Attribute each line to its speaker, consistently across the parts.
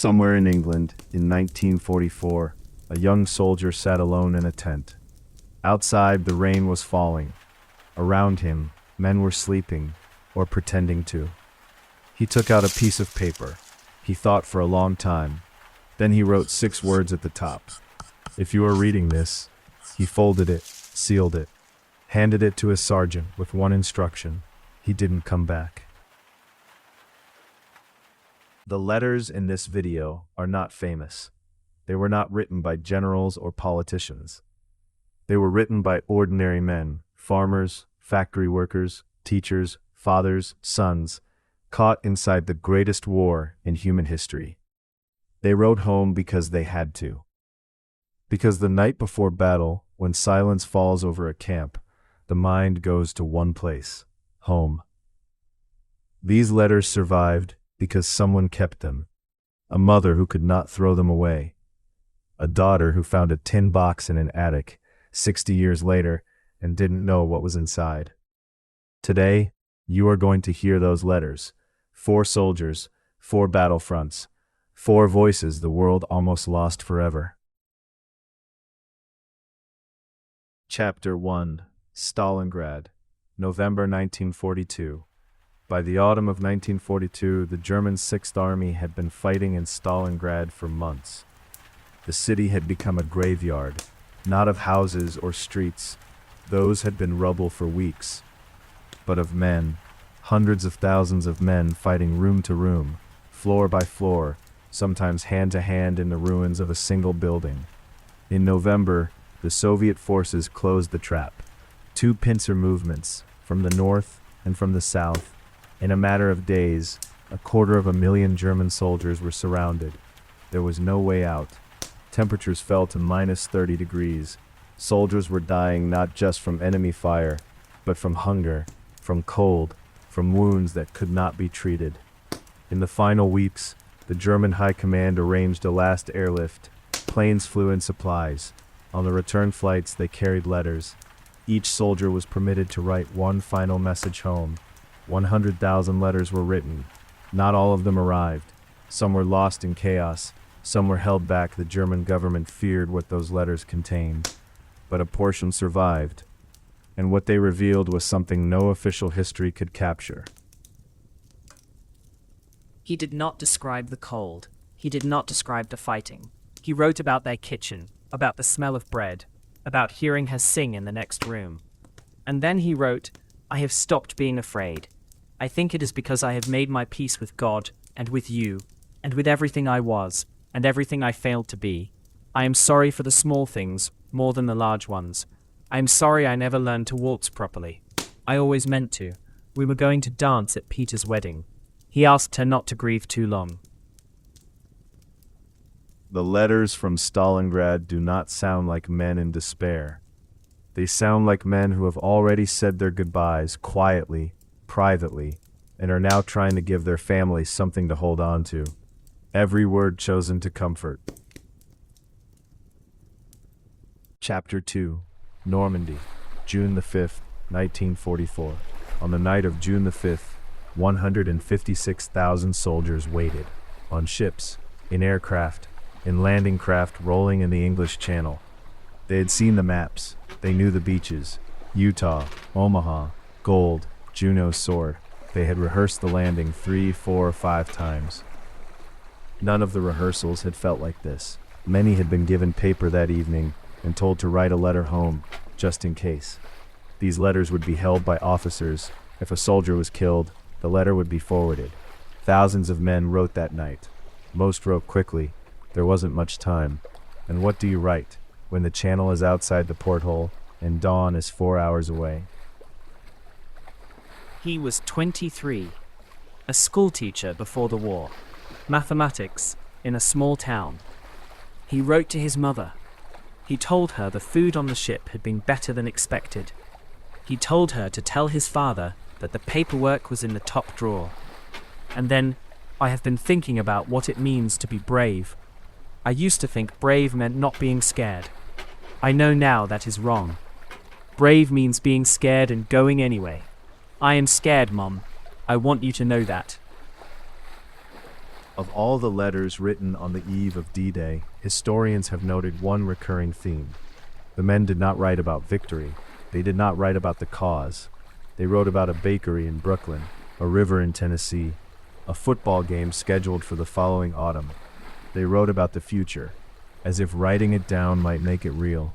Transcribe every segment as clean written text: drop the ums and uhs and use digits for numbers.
Speaker 1: Somewhere in England, in 1944, a young soldier sat alone in a tent. Outside, the rain was falling. Around him, men were sleeping, or pretending to. He took out a piece of paper. He thought for a long time. Then he wrote 6 words at the top. If you are reading this, he folded it, sealed it, handed it to his sergeant with one instruction. He didn't come back. The letters in this video are not famous. They were not written by generals or politicians. They were written by ordinary men, farmers, factory workers, teachers, fathers, sons, caught inside the greatest war in human history. They wrote home because they had to. Because the night before battle, when silence falls over a camp, the mind goes to one place, home. These letters survived because someone kept them. A mother who could not throw them away. A daughter who found a tin box in an attic 60 years later and didn't know what was inside. Today, you are going to hear those letters. 4 soldiers, 4 battlefronts, 4 voices the world almost lost forever. Chapter 1. Stalingrad, November 1942. By the autumn of 1942, the German 6th Army had been fighting in Stalingrad for months. The city had become a graveyard, not of houses or streets. Those had been rubble for weeks, but of men, hundreds of thousands of men fighting room to room, floor by floor, sometimes hand to hand in the ruins of a single building. In November, the Soviet forces closed the trap. 2 pincer movements, from the north and from the south. In a matter of days, 250,000 German soldiers were surrounded. There was no way out. Temperatures fell to -30 degrees. Soldiers were dying not just from enemy fire, but from hunger, from cold, from wounds that could not be treated. In the final weeks, the German High Command arranged a last airlift. Planes flew in supplies. On the return flights, they carried letters. Each soldier was permitted to write one final message home. 100,000 letters were written. Not all of them arrived. Some were lost in chaos. Some were held back. The German government feared what those letters contained. But a portion survived. And what they revealed was something no official history could capture.
Speaker 2: He did not describe the cold. He did not describe the fighting. He wrote about their kitchen, about the smell of bread, about hearing her sing in the next room. And then he wrote, I have stopped being afraid. I think it is because I have made my peace with God, and with you, and with everything I was, and everything I failed to be. I am sorry for the small things, more than the large ones. I am sorry I never learned to waltz properly. I always meant to. We were going to dance at Peter's wedding. He asked her not to grieve too long.
Speaker 1: The letters from Stalingrad do not sound like men in despair. They sound like men who have already said their goodbyes quietly, privately, and are now trying to give their families something to hold on to. Every word chosen to comfort. Chapter 2. Normandy, June the 5th, 1944. On the night of June the 5th, 156,000 soldiers waited, on ships, in aircraft, in landing craft rolling in the English Channel. They had seen the maps. They knew the beaches. Utah, Omaha, Gold, Juneau's Sword. They had rehearsed the landing 3, 4, or 5 times. None of the rehearsals had felt like this. Many had been given paper that evening and told to write a letter home, just in case. These letters would be held by officers. If a soldier was killed, the letter would be forwarded. Thousands of men wrote that night. Most wrote quickly. There wasn't much time. And what do you write when the Channel is outside the porthole and dawn is 4 hours away?
Speaker 2: He was 23, a schoolteacher before the war, mathematics in a small town. He wrote to his mother. He told her the food on the ship had been better than expected. He told her to tell his father that the paperwork was in the top drawer. And then, I have been thinking about what it means to be brave. I used to think brave meant not being scared. I know now that is wrong. Brave means being scared and going anyway. I am scared, Mom. I want you to know that.
Speaker 1: Of all the letters written on the eve of D-Day, historians have noted one recurring theme. The men did not write about victory. They did not write about the cause. They wrote about a bakery in Brooklyn, a river in Tennessee, a football game scheduled for the following autumn. They wrote about the future, as if writing it down might make it real.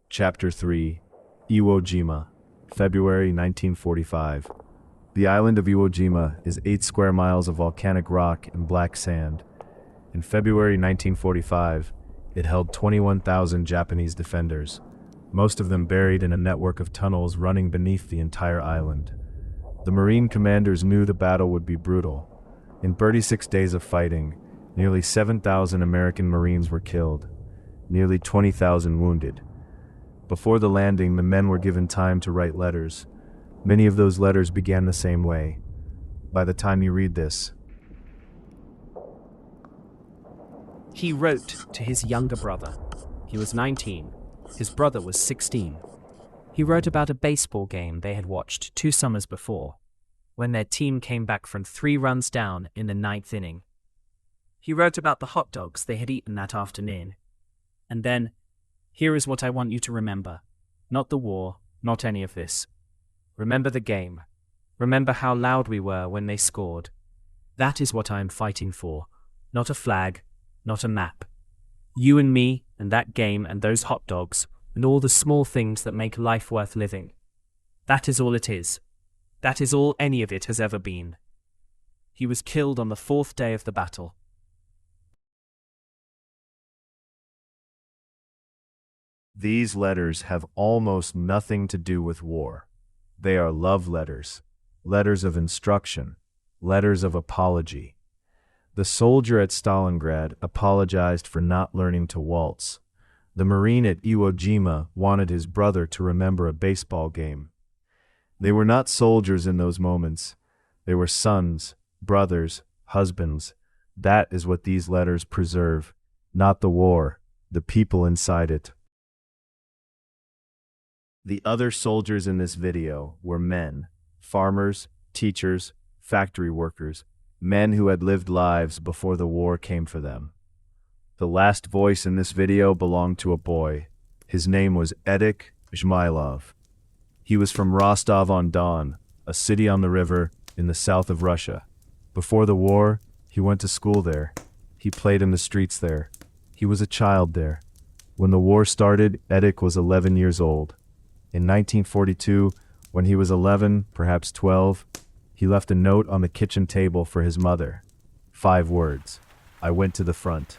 Speaker 1: Chapter 3, Iwo Jima, February 1945. The island of Iwo Jima is 8 square miles of volcanic rock and black sand. In February 1945, it held 21,000 Japanese defenders, most of them buried in a network of tunnels running beneath the entire island. The Marine commanders knew the battle would be brutal. In 36 days of fighting, nearly 7,000 American Marines were killed, nearly 20,000 wounded. Before the landing, the men were given time to write letters. Many of those letters began the same way. By the time you read this,
Speaker 2: He wrote to his younger brother. He was 19. His brother was 16. He wrote about a baseball game they had watched 2 summers before, when their team came back from 3 runs down in the 9th inning. He wrote about the hot dogs they had eaten that afternoon. And then, here is what I want you to remember. Not the war, not any of this. Remember the game. Remember how loud we were when they scored. That is what I am fighting for. Not a flag, not a map. You and me, and that game, and those hot dogs, and all the small things that make life worth living. That is all it is. That is all any of it has ever been. He was killed on the 4th day of the battle.
Speaker 1: these letters have almost nothing to do with war. They are love letters, letters of instruction, letters of apology. The soldier at Stalingrad apologized for not learning to waltz. The Marine at Iwo Jima wanted his brother to remember a baseball game. They were not soldiers in those moments. They were sons, brothers, husbands. That is what these letters preserve, not the war, the people inside it. The other soldiers in this video were men, farmers, teachers, factory workers, men who had lived lives before the war came for them. The last voice in this video belonged to a boy. His name was Edek Zhmylov. He was from Rostov-on-Don, a city on the river in the south of Russia. Before the war, he went to school there. He played in the streets there. He was a child there. When the war started, Edek was 11 years old. In 1942, when he was 11, perhaps 12, he left a note on the kitchen table for his mother. 5 words. I went to the front.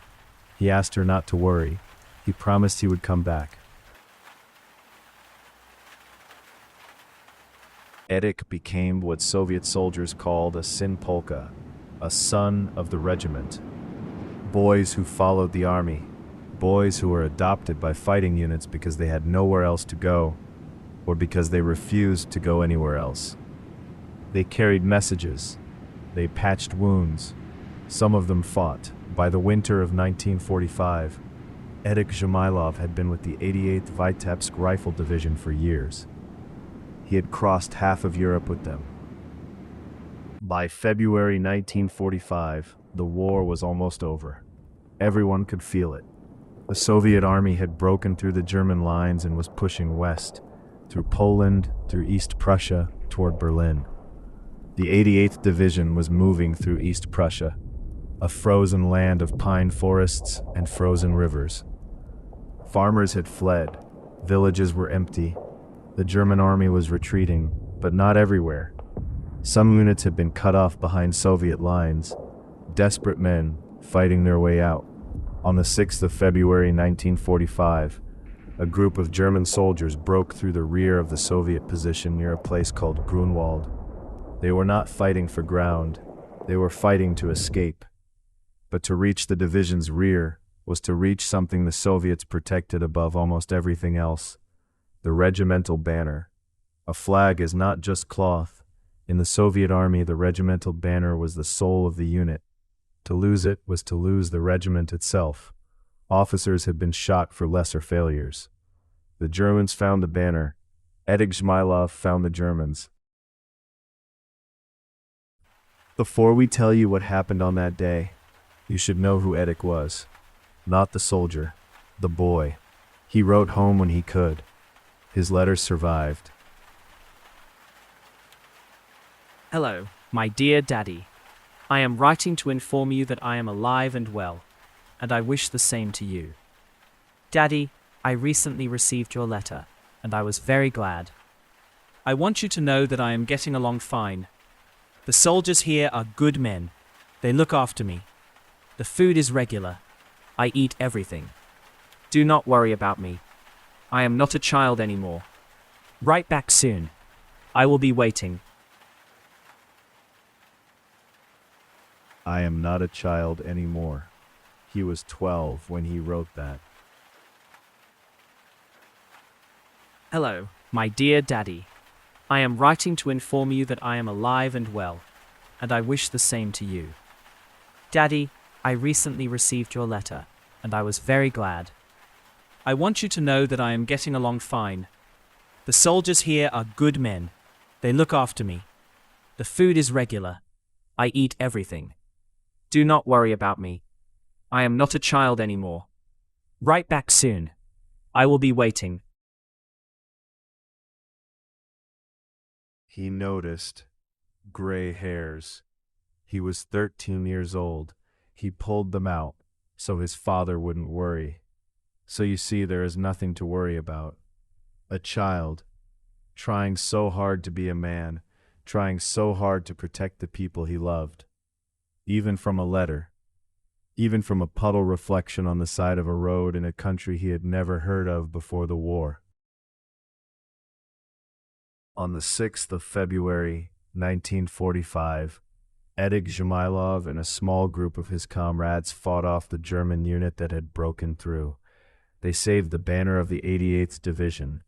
Speaker 1: He asked her not to worry. He promised he would come back. Edek became what Soviet soldiers called a syn polka, a son of the regiment. Boys who followed the army, boys who were adopted by fighting units because they had nowhere else to go, or because they refused to go anywhere else. They carried messages. They patched wounds. Some of them fought. By the winter of 1945, Edek Zhmylov had been with the 88th Vitebsk Rifle Division for years. He had crossed half of Europe with them. By February 1945, the war was almost over. Everyone could feel it. The Soviet army had broken through the German lines and was pushing west, through Poland, through East Prussia, toward Berlin. The 88th Division was moving through East Prussia, a frozen land of pine forests and frozen rivers. Farmers had fled. Villages were empty. The German army was retreating, but not everywhere. Some units had been cut off behind Soviet lines. Desperate men fighting their way out. On the 6th of February 1945, a group of German soldiers broke through the rear of the Soviet position near a place called Grunwald. They were not fighting for ground. They were fighting to escape. But to reach the division's rear was to reach something the Soviets protected above almost everything else: the regimental banner. A flag is not just cloth. In the Soviet army, the regimental banner was the soul of the unit. To lose it was to lose the regiment itself. Officers had been shot for lesser failures. The Germans found the banner. Edek Zhmylov found the Germans. Before we tell you what happened on that day, you should know who Edek was. Not the soldier, the boy. He wrote home when he could. His letters survived.
Speaker 2: Hello, my dear Daddy. I am writing to inform you that I am alive and well, and I wish the same to you. Daddy, I recently received your letter, and I was very glad. I want you to know that I am getting along fine. The soldiers here are good men. They look after me. The food is regular. I eat everything. Do not worry about me. I am not a child anymore. Write back soon. I will be waiting.
Speaker 1: I am not a child anymore. He was 12 when he wrote that.
Speaker 2: Hello, my dear Daddy. I am writing to inform you that I am alive and well, and I wish the same to you. Daddy, I recently received your letter, and I was very glad. I want you to know that I am getting along fine. The soldiers here are good men. They look after me. The food is regular. I eat everything. Do not worry about me. I am not a child anymore. Write back soon. I will be waiting.
Speaker 1: He noticed gray hairs. He was 13 years old. He pulled them out so his father wouldn't worry. So you see, there is nothing to worry about. A child, trying so hard to be a man, trying so hard to protect the people he loved. Even from a letter, even from a puddle reflection on the side of a road in a country he had never heard of before the war. On the 6th of February, 1945, Edek Zhmailov and a small group of his comrades fought off the German unit that had broken through. They saved the banner of the 88th Division.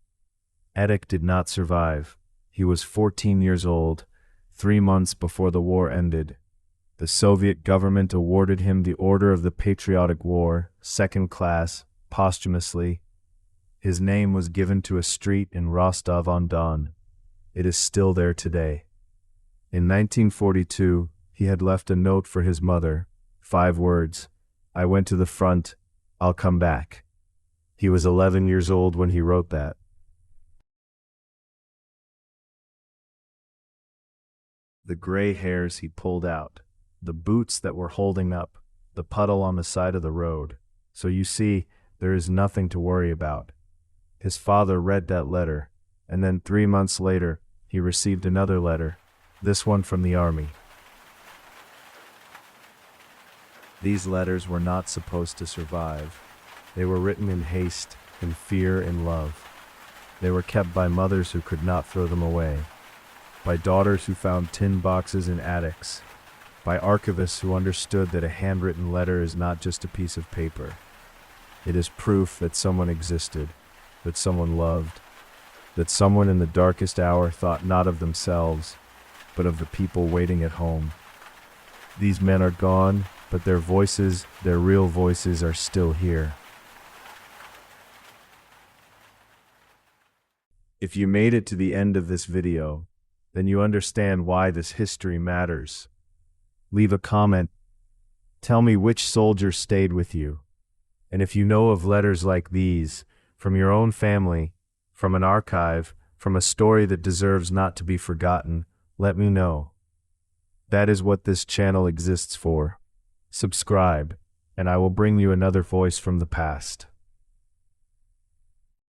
Speaker 1: Edek did not survive. He was 14 years old, 3 months before the war ended. The Soviet government awarded him the Order of the Patriotic War, 2nd class, posthumously. His name was given to a street in Rostov-on-Don. It is still there today. In 1942, he had left a note for his mother, 5 words, "I went to the front, I'll come back." He was 11 years old when he wrote that. The gray hairs he pulled out, the boots that were holding up, the puddle on the side of the road. So you see, there is nothing to worry about. His father read that letter, and then 3 months later, he received another letter, this one from the army. These letters were not supposed to survive. They were written in haste, in fear, in love. They were kept by mothers who could not throw them away, by daughters who found tin boxes in attics, by archivists who understood that a handwritten letter is not just a piece of paper. It is proof that someone existed, that someone loved, that someone in the darkest hour thought not of themselves, but of the people waiting at home. These men are gone, but their voices, their real voices, are still here. If you made it to the end of this video, then you understand why this history matters. Leave a comment. Tell me which soldier stayed with you. And if you know of letters like these, from your own family, from an archive, from a story that deserves not to be forgotten, let me know. That is what this channel exists for. Subscribe, and I will bring you another voice from the past.